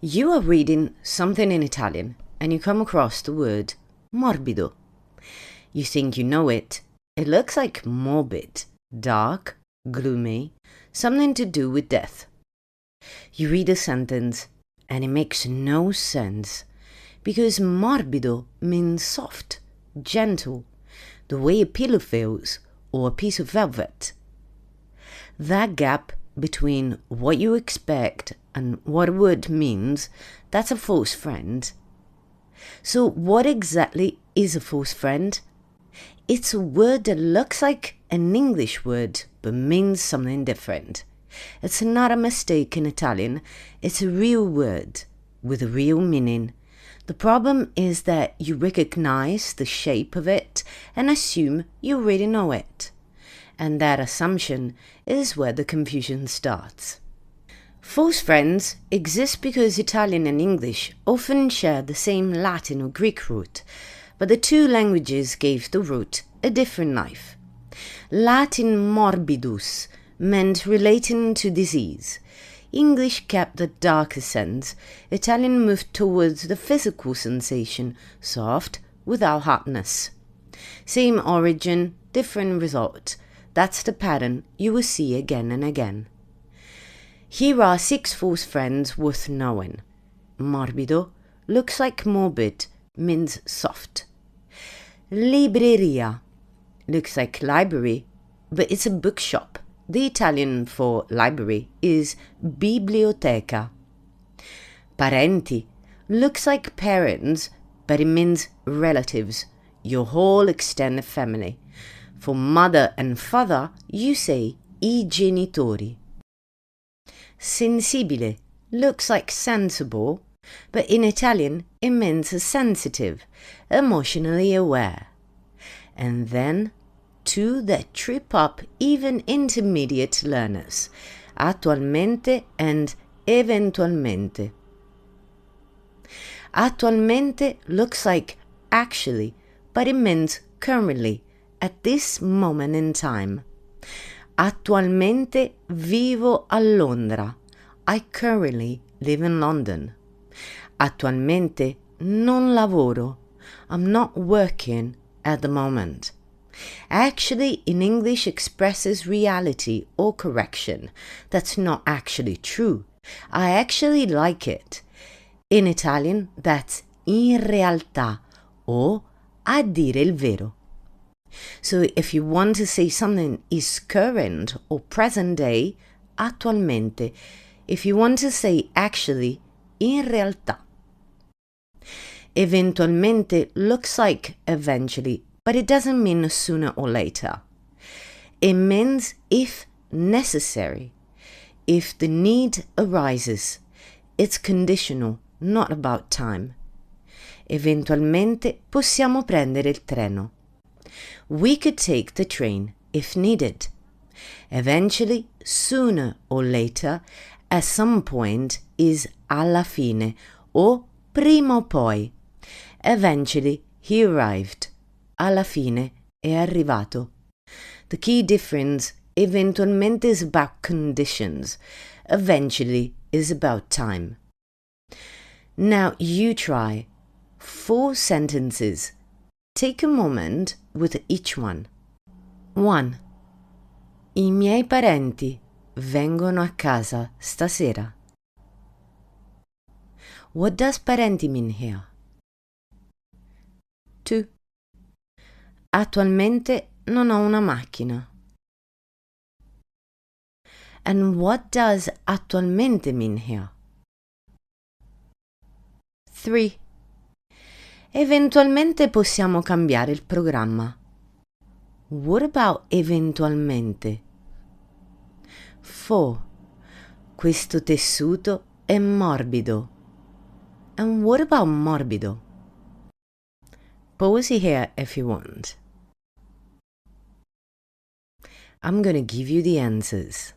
You are reading something in Italian and you come across the word morbido. You think you know it. It looks like morbid, dark, gloomy, something to do with death. You read a sentence and it makes no sense because morbido means soft, gentle, the way a pillow feels or a piece of velvet. That gap between what you expect and what a word means, that's a false friend. So what exactly is a false friend? It's a word that looks like an English word but means something different. It's not a mistake in Italian, it's a real word with a real meaning. The problem is that you recognize the shape of it and assume you already know it. And that assumption is where the confusion starts. False friends exist because Italian and English often share the same Latin or Greek root, but the two languages gave the root a different life. Latin morbidus meant relating to disease. English kept the darker sense. Italian moved towards the physical sensation, soft without hardness. Same origin, different result. That's the pattern you will see again and again. Here are 6 false friends worth knowing. Morbido looks like morbid, means soft. Libreria looks like library, but it's a bookshop. The Italian for library is biblioteca. Parenti looks like parents, but it means relatives, your whole extended family. For mother and father, you say I genitori. Sensibile looks like sensible, but in Italian it means sensitive, emotionally aware. And then 2 that trip up even intermediate learners, attualmente and eventualmente. Attualmente looks like actually, but it means currently, at this moment in time. Attualmente vivo a Londra. I currently live in London. Attualmente non lavoro. I'm not working at the moment. Actually in English expresses reality or correction. That's not actually true. I actually like it. In Italian that's in realtà o a dire il vero. So if you want to say something is current or present day, attualmente. If you want to say actually, in realtà. Eventualmente looks like eventually, but it doesn't mean sooner or later. It means if necessary, if the need arises. It's conditional, not about time. Eventualmente possiamo prendere il treno. We could take the train if needed. Eventually, sooner or later, at some point is alla fine or prima o poi. Eventually, he arrived. Alla fine è arrivato. The key difference, eventualmente is about conditions. Eventually is about time. Now you try 4 sentences. Take a moment with each one. 1. I miei parenti vengono a casa stasera. What does parenti mean here? 2. Attualmente non ho una macchina. And what does attualmente mean here? 3. Eventualmente possiamo cambiare il programma. What about eventualmente? 4. Questo tessuto è morbido. And what about morbido? Pause here if you want. I'm going to give you the answers.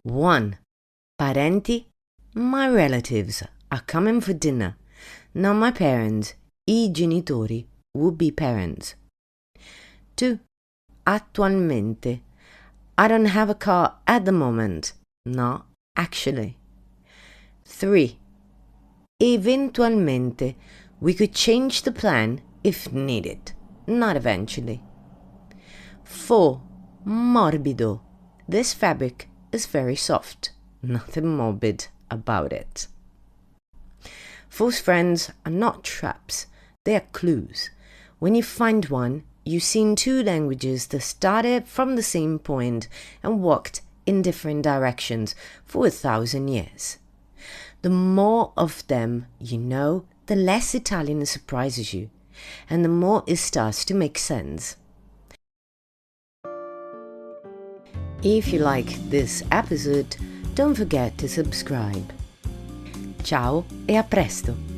1. Parenti, my relatives, are coming for dinner. Not my parents, I genitori, would be parents. 2. Attualmente. I don't have a car at the moment. Not actually. 3. Eventualmente. We could change the plan if needed, not eventually. 4. Morbido. This fabric is very soft. Nothing morbid about it. False friends are not traps, they are clues. When you find one, you've seen two languages that started from the same point and walked in different directions for 1,000 years. The more of them you know, the less Italian surprises you, and the more it starts to make sense. If you like this episode, don't forget to subscribe. Ciao e a presto!